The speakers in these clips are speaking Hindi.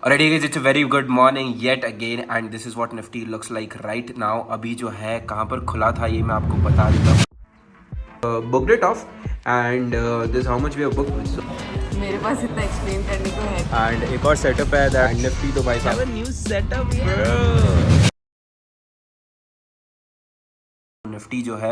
Alrighty guys, it's a very good morning yet again and this is what Nifty looks like right now. अभी जो है कहाँ पर खुला था ये मैं आपको बता देता हूँ. Booked it off and this how much we have booked. So, मेरे पास इतना एक्सप्लेन करने को है and एक और setup है that Nifty तो भाई साहब new setup bro. निफ्टी जो है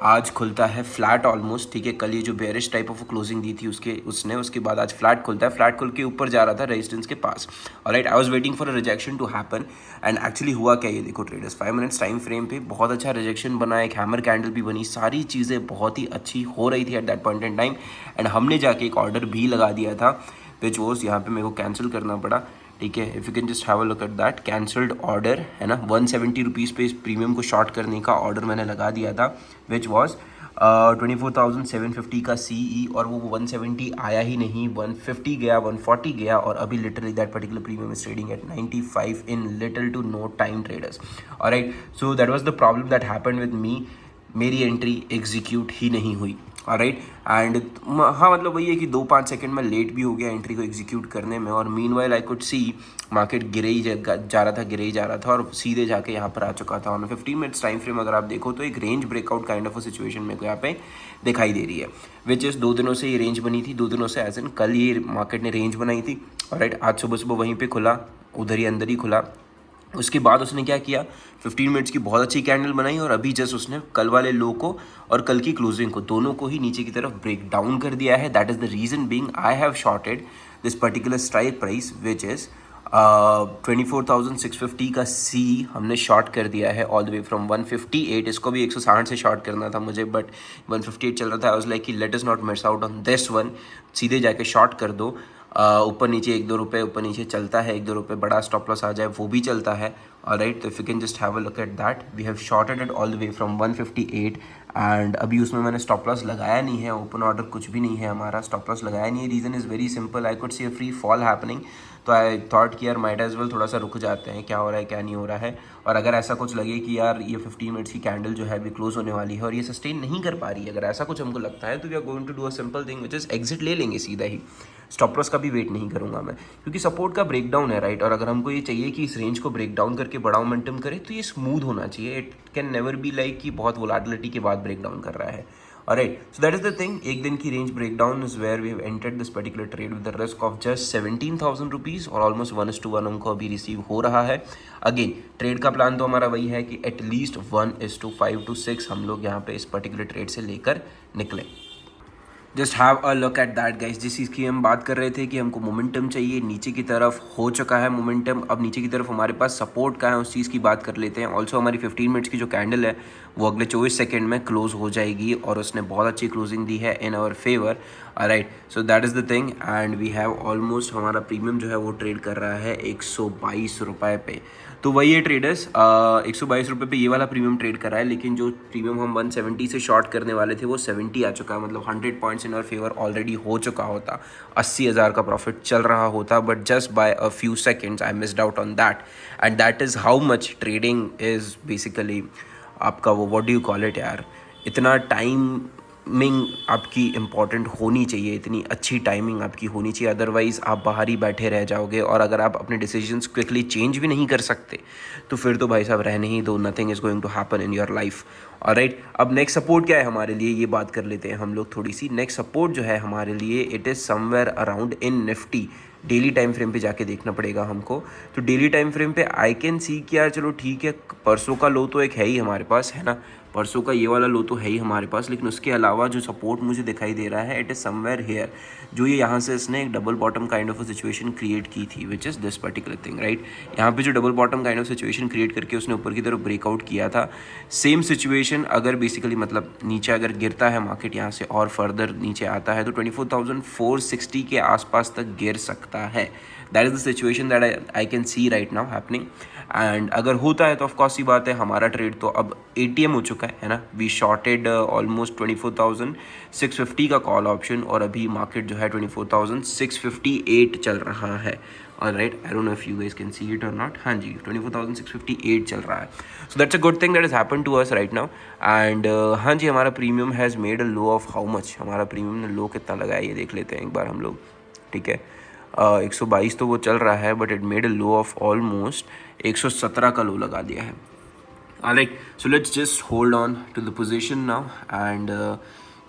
आज खुलता है फ्लैट ऑलमोस्ट, ठीक है. कल ये जो बेयरिश टाइप ऑफ क्लोजिंग दी थी उसके बाद आज फ्लैट खुलता है. फ्लैट खुल के ऊपर जा रहा था रेजिस्टेंस के पास. Alright, I was waiting for a rejection to happen and actually हुआ क्या ये देखो ट्रेडर्स. 5 मिनट्स टाइम फ्रेम पे बहुत अच्छा रिजेक्शन बना, एक हैमर कैंडल भी बनी, सारी चीज़ें बहुत ही अच्छी हो रही थी at that point in time. And हमने जाके एक ऑर्डर भी लगा दिया था विच वॉज यहाँ पे मेरे को कैंसिल करना पड़ा, ठीक है. If you can just have a look at that cancelled order है ना. 170 रुपीज़ पे इस प्रीमियम को शॉर्ट करने का ऑर्डर मैंने लगा दिया था विच वॉज 24,750 का सीई और वो 170 आया ही नहीं, 150 गया, 140 गया और अभी literally that particular premium is trading at 95 in little to no time traders. Alright, so that was the problem that happened with me. मेरी एंट्री एग्जीक्यूट ही नहीं हुई. ऑलराइट, एंड हाँ मतलब वही है कि 2-5 सेकंड में लेट भी हो गया एंट्री को एग्जीक्यूट करने में. और meanwhile I could see market गिरे ही जा रहा था और सीधे जाके यहाँ पर आ चुका था. ऑन 15 मिनट्स टाइम फ्रेम अगर आप देखो तो एक range breakout kind of a situation मेरे को यहाँ पे दिखाई दे रही है विच इज़ 2 दिनों से ये रेंज बनी थी. 2 दिनों से एज इन कल ये मार्केट ने रेंज बनाई थी. ऑलराइट, आज सुबह सुबह वहीं पर खुला, उधर ही अंदर ही खुला. उसके बाद उसने क्या किया, 15 मिनट्स की बहुत अच्छी कैंडल बनाई और अभी जस्ट उसने कल वाले लो को और कल की क्लोजिंग को दोनों को ही नीचे की तरफ ब्रेक डाउन कर दिया है. That is the reason being I have shorted this particular strike price which is 24,650 का सी हमने शॉर्ट कर दिया है ऑल द वे फ्रॉम 158. इसको भी 160 से शॉर्ट करना था मुझे बट 158 चल रहा था. आई वाज लाइक कि let us not miss out on this one, सीधे जाके शॉर्ट कर दो. ऊपर नीचे 1-2 रुपये ऊपर नीचे चलता है, 1-2 रुपये बड़ा स्टॉप लॉस आ जाए वो भी चलता है. ऑलराइट, तो if you can just have a look at that we have shorted it all the way from 158 and अभी उसमें मैंने स्टॉप लॉस लगाया नहीं है, ओपन ऑर्डर कुछ भी नहीं है हमारा, स्टॉप लॉस लगाया नहीं है. Reason is very simple, I could see a free fall happening. तो आई थॉट कि यार माइट एज वेल थोड़ा सा रुक जाते हैं, क्या हो रहा है क्या नहीं हो रहा है. और अगर ऐसा कुछ लगे कि यार ये 15 मिनट्स की कैंडल जो है अभी क्लोज होने वाली है और ये सस्टेन नहीं कर पा रही है, अगर ऐसा कुछ हमको लगता है तो we are going to do a simple thing which is exit ले लेंगे सीधा ही. स्टॉप लॉस का भी वेट नहीं करूंगा मैं क्योंकि सपोर्ट का ब्रेकडाउन है राइट. और अगर हमको ये चाहिए कि इस रेंज को ब्रेक डाउन करके बड़ा मोमेंटम करे तो ये स्मूथ होना चाहिए. It can never be like कि बहुत वोलेटिलिटी के बाद ब्रेक डाउन कर रहा है. Alright, so that is the thing. एक दिन की range breakdown is where we have entered this particular trade with the risk of just 17,000 rupees और ऑलमोस्ट 1:1 हमको अभी रिसीव हो रहा है. अगेन ट्रेड का प्लान तो हमारा वही है कि एटलीस्ट 1:5 to 6 हम लोग यहाँ पे इस पर्टिकुलर ट्रेड से लेकर निकले. Just have a look at that guys. जिस चीज़ की हम बात कर रहे थे कि हमको मोमेंटम चाहिए, नीचे की तरफ हो चुका है मोमेंटम. अब नीचे की तरफ हमारे पास सपोर्ट का है, उस चीज़ की बात कर लेते हैं. ऑल्सो हमारी 15 मिनट्स की जो कैंडल है वो अगले 24 सेकेंड में क्लोज हो जाएगी और उसने बहुत अच्छी क्लोजिंग दी है in our favour. Right, so that is the thing and we have almost हमारा प्रीमियम जो है वो ट्रेड कर रहा है 122 रुपये पे. तो वही है ट्रेडर्स, 122 रुपये पे ये वाला प्रीमियम ट्रेड कर रहा है. लेकिन जो प्रीमियम हम 170 से शॉर्ट करने वाले थे वो 70 आ चुका है. मतलब 100 points in our favour already हो चुका होता, 80,000 का प्रॉफिट चल रहा होता. But just by a few seconds I missed out on that and that is how much trading is basically आपका वो what do you call it यार. इतना टाइमिंग आपकी इम्पॉर्टेंट होनी चाहिए, इतनी अच्छी टाइमिंग आपकी होनी चाहिए. अदरवाइज़ आप बाहर ही बैठे रह जाओगे और अगर आप अपने डिसीजंस क्विकली चेंज भी नहीं कर सकते तो फिर तो भाई साहब रहने ही दो. Nothing is going to happen in your life. Alright, अब नेक्स्ट सपोर्ट क्या है हमारे लिए ये बात कर लेते हैं हम लोग थोड़ी सी. नेक्स्ट सपोर्ट जो है हमारे लिए it is somewhere around in Nifty. Daily time frame पे जाके देखना पड़ेगा हमको. तो डेली टाइम फ्रेम पे आई कैन सी कि यार चलो ठीक है, परसों का लो तो एक है ही हमारे पास, है ना. परसों का ये वाला लो तो है ही हमारे पास, लेकिन उसके अलावा जो सपोर्ट मुझे दिखाई दे रहा है इट इज़ समवेयर हेयर. जो ये यहाँ से इसने एक double bottom kind of a situation create की थी which is this particular thing right. यहाँ पे जो double bottom kind of situation create करके उसने ऊपर की तरफ ब्रेकआउट किया था, सेम सिचुएशन अगर बेसिकली मतलब नीचे अगर गिरता है मार्केट यहाँ से और फर्दर नीचे आता है तो 24,460 के आसपास तक गिर सकता है. That is the situation that I can see right now happening. And अगर होता है तो ऑफकोर्स ही बात है हमारा ट्रेड तो अब ATM हो चुका है ना. वी शॉर्टेड ऑलमोस्ट 24,650 का कॉल ऑप्शन और अभी मार्केट जो है 24,658 चल रहा है. Alright, I don't know if you guys can see it or not. हाँ जी, 24,658 चल रहा है. So that's a good thing that is happen to us right now. And हाँ जी, हमारा premium has made a low of how much. हमारा प्रीमियम ने लो कितना लगाया ये देख लेते हैं एक बार हम लोग, ठीक है. 122 तो वो चल रहा है, but it made a low of almost 117 का लो लगा दिया है. Alright, so let's just hold on to the position now and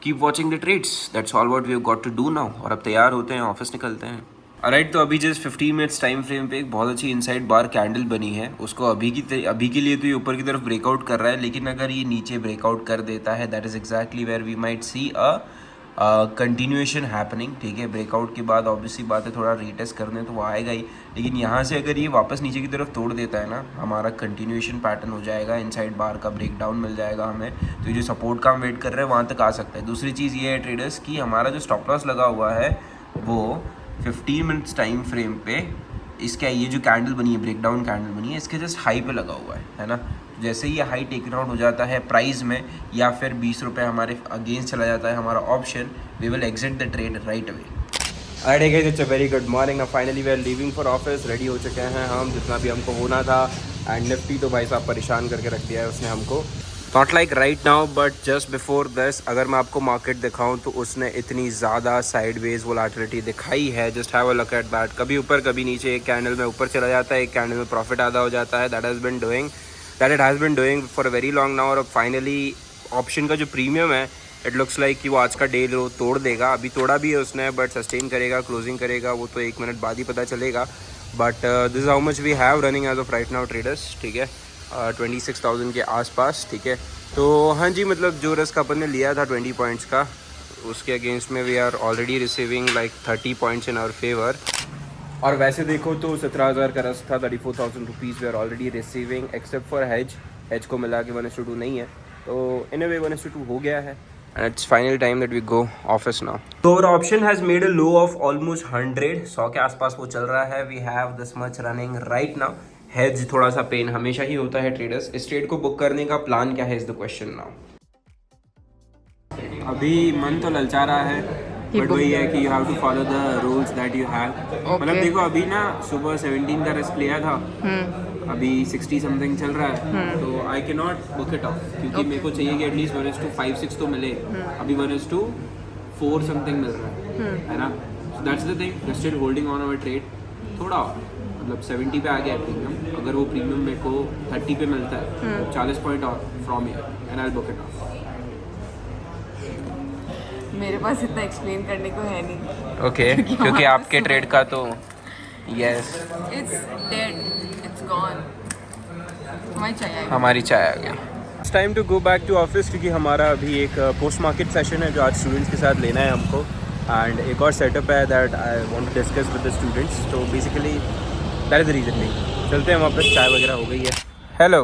keep watching the trades. That's all what we have got to do now. और अब तैयार होते हैं, ऑफिस निकलते हैं. Alright, तो अभी जस्ट 15 मिनट्स टाइम फ्रेम पे एक बहुत अच्छी इनसाइड बार कैंडल बनी है. उसको अभी के लिए तो ये ऊपर की तरफ ब्रेकआउट कर रहा है, लेकिन अगर ये नीचे ब्रेकआउट कर देता है, that is exactly where we might see a continuation happening. ठीक है, ब्रेकआउट के बाद ऑब्वियसली बात है थोड़ा रीटेस्ट करने तो वो आएगा ही, लेकिन यहाँ से अगर ये वापस नीचे की तरफ तोड़ देता है ना, हमारा कंटिन्यूएशन पैटर्न हो जाएगा, इनसाइड बार का ब्रेकडाउन मिल जाएगा हमें. तो ये जो सपोर्ट का हम वेट कर रहे हैं वहाँ तक आ सकता है. दूसरी चीज़ ये है ट्रेडर्स कि हमारा जो स्टॉप लॉस लगा हुआ है वो 15 मिनट्स टाइम फ्रेम पे इसका ये जो कैंडल बनी है, ब्रेकडाउन कैंडल बनी है, इसके जस्ट हाई पे लगा हुआ है ना. जैसे ही ये हाई टेकन आउट हो जाता है प्राइस में, या फिर 20 रुपये हमारे अगेंस्ट चला जाता है हमारा option, we will exit the trade right away. Alright guys, it's a very good morning. Now finally we are leaving for office. Ready हो चुके हैं हम, जितना भी हमको होना था. एंड निफ्टी तो भाई साहब परेशान करके रख दिया है उसने हमको. Not like right now but just before this, अगर मैं आपको मार्केट दिखाऊं तो उसने इतनी ज़्यादा साइडवेज वोलेटिलिटी दिखाई है. Just have a look at that. कभी ऊपर कभी नीचे, एक कैंडल में ऊपर चला जाता है, एक कैंडल में प्रॉफिट आधा हो जाता है. That it has been doing for a very long now. और अब फाइनली ऑप्शन का जो प्रीमियम है, इट लुक्स लाइक कि वो आज का डे लो तोड़ देगा. अभी तोड़ा भी है उसने, बट सस्टेन करेगा, क्लोजिंग करेगा, वो तो 1 मिनट बाद ही पता चलेगा. But this how much we have running edge of right now traders. ठीक है, 26,000 के आसपास. ठीक है, तो हाँ जी, मतलब जो रिस्क अपन ने लिया था 20 पॉइंट्स का, उसके अगेंस्ट में we are already receiving like 30 पॉइंट्स इन आवर फेवर. और वैसे देखो तो 17,000 का रिस्क था, 34,000 rupees we are already receiving, except for hedge को मिला के 1:2 नहीं है. तो इन अ वे 1:2 हो गया है. And it's final time that we go office now. तो our option has made a low of almost 100 के आसपास वो चल रहा है. We have this much running right now. Hedge थोड़ा सा पेन हमेशा ही होता है ट्रेडर्स. इस ट्रेड को बुक करने का प्लान क्या है इज द क्वेश्चन नाउ. अभी मन तो ललचा रहा है, बट वही है कि you have to follow the rules that you have. मतलब देखो अभी ना सुबह 17 का रिस्क लिया था, अभी 60 समथिंग चल रहा है, तो I can not book it of, क्योंकि मेरे को चाहिए कि एटलीस्ट 1:5-6 तो मिले. अभी 1:4 समथिंग मिल रहा है ना. So that's the thing, we are still holding on our trade. थोड़ा और मतलब 70 पे आ गया है प्रीमियम. अगर वो प्रीमियम मेरे को 30 पे मिलता है, 40 पॉइंट और from here and I will book it of. मेरे पास इतना एक्सप्लेन करने को है नहीं. ओके, क्योंकि आपके ट्रेड का तो yes, it's dead, it's gone. हमारी चाय आ गई. हमारी चाय आ गई. It's time to go back to office, क्योंकि हमारा अभी एक पोस्ट मार्केट सेशन है जो आज स्टूडेंट्स के साथ लेना है हमको. एंड एक और सेटअप है that I want to discuss with the students. तो basically that is the reason. नहीं चलते हैं वापस, चाय वगैरह हो गई है. Hello,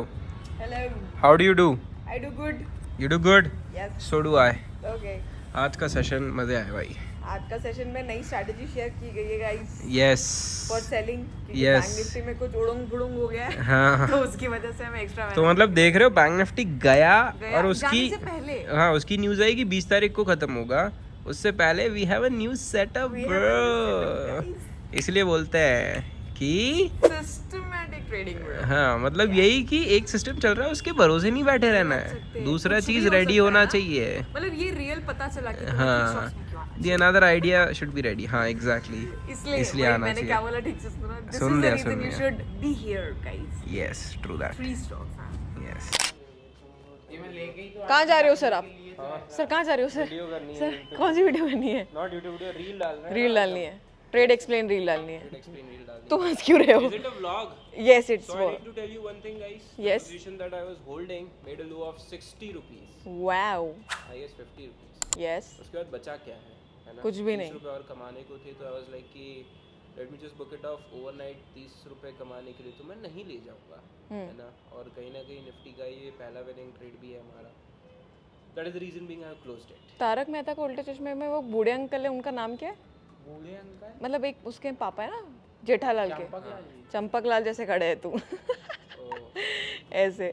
how do you do? I do good. You do good? Yes. So do I. Okay. आज का सेशन मजे आए भाई. आज का सेशन में नई स्ट्रैटेजी शेयर की गई है guys. Yes. For selling. Yes. Bank Nifty में कुछ उड़ंग हो गया है. हाँ. तो उसकी वजह से हमें एक्स्ट्रा. तो मतलब देख रहे हो, बैंक निफ्टी गया और उसकी जाने से पहले. हाँ, उसकी न्यूज़ आई कि 20 तारीख को खत्म होगा. उससे पहले we have a new setup bro. इसलिए बोलते हैं कि सिस्टमैटिक ट्रेडिंग ब्रो. हाँ, मतलब यही कि एक सिस्टम चल रहा है, उसके भरोसे नहीं बैठे रहना है. दूसरा चीज रेडी होना चाहिए. मतलब ये रियल पता चला कि हाँ, the another idea should be ready. हाँ एग्जैक्टली, इसलिए आना मैंने क्या चाहिए. बोला ठीक से सुना. सुन लिया, सुन यू लिया. Should be here guys. Yes, true that. 3 stocks. Yes. कहाँ जा रहे हो सर आप? सर कहाँ जा रहे हो सर? सर कौन सी वीडियो करनी है? नॉट यूट्यूब वीडियो, रील डाल रहे हैं. रील डालनी है. ट्रेड एक्सप्लेन रील डालनी है. तुम हंस क्यों रहे हो? Is it a vlog? Yes, it's So I need to tell you one thing, guys. Yes. The position that I was holding made a low of 60 rupees. Wow. I guess 50 rupees. Yes. उसके बाद बचा क्या है ना? कुछ भी नहीं. 30 रुपए और कमाने को थे, तो I was like कि let me just book it off overnight. 30 रुपए कमाने के लिए तो मैं नहीं ले जाऊँगा, है ना? और कहीं ना कहीं निफ्टी का ये पहला विनिंग ट्रेड भी है हमारा. That is the reason being I have closed it. Tarak Mehta का उल्टे चश्मे में वो बूढ़े अंकल है, उनका नाम क्या है? बूढ़े अंकल? मतलब एक उसके पापा है ना, जेठालाल के. चंपकलाल जैसे खड़े है तू. ऐसे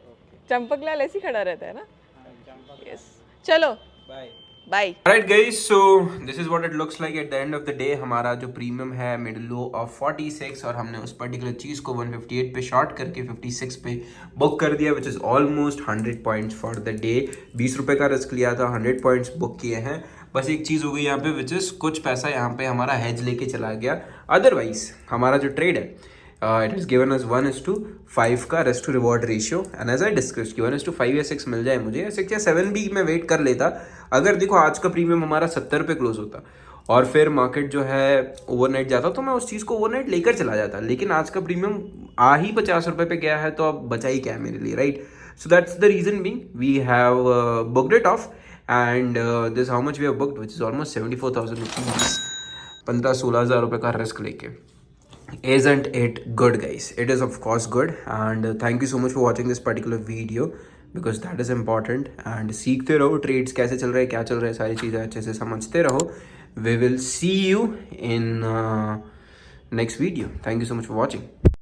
चंपकलाल ऐसे खड़ा रहता है ना. यस. चलो bye. Bye. Alright guys, so this is what it looks like at the end of the day. हमारा जो प्रीमियम है मिड लो ऑफ 46, और हमने उस पर्टिकुलर चीज़ को 158 पे शॉर्ट करके 56 पे बुक कर दिया, विच is almost 100 points for the day. 20 रुपये का रिस्क लिया था, 100 पॉइंट्स बुक किए हैं. बस एक चीज़ हो गई यहाँ पे विच इज़ कुछ पैसा यहाँ पे हमारा हेज लेके चला गया, अदरवाइज हमारा जो ट्रेड है इट इज़ गिवन अस 1:5 का risk to reward ratio, and as I discuss कि 1:5 या 6 मिल जाए मुझे, 6 या 7 भी मैं वेट कर लेता। अगर देखो आज का प्रीमियम हमारा 70 पे क्लोज होता और फिर मार्केट जो है ओवरनाइट जाता तो मैं उस चीज़ को ओवरनाइट लेकर चला जाता, लेकिन आज का प्रीमियम आ ही 50 रुपये पे गया है तो अब बचा ही क्या है मेरे लिए, right? So that's the reason being we have booked it off, and this how much we have booked which is almost 74,000 rupees, 15-16 हज़ार रुपये का रिस्क लेके। Isn't it good, guys? It is of course good, and thank you so much for watching this particular video because that is important. And सीखते रहो ट्रेड्स कैसे चल रहे हैं, क्या चल रहा है, सारी चीज़ें अच्छे से समझते रहो. We will see you in next video. Thank you so much for watching.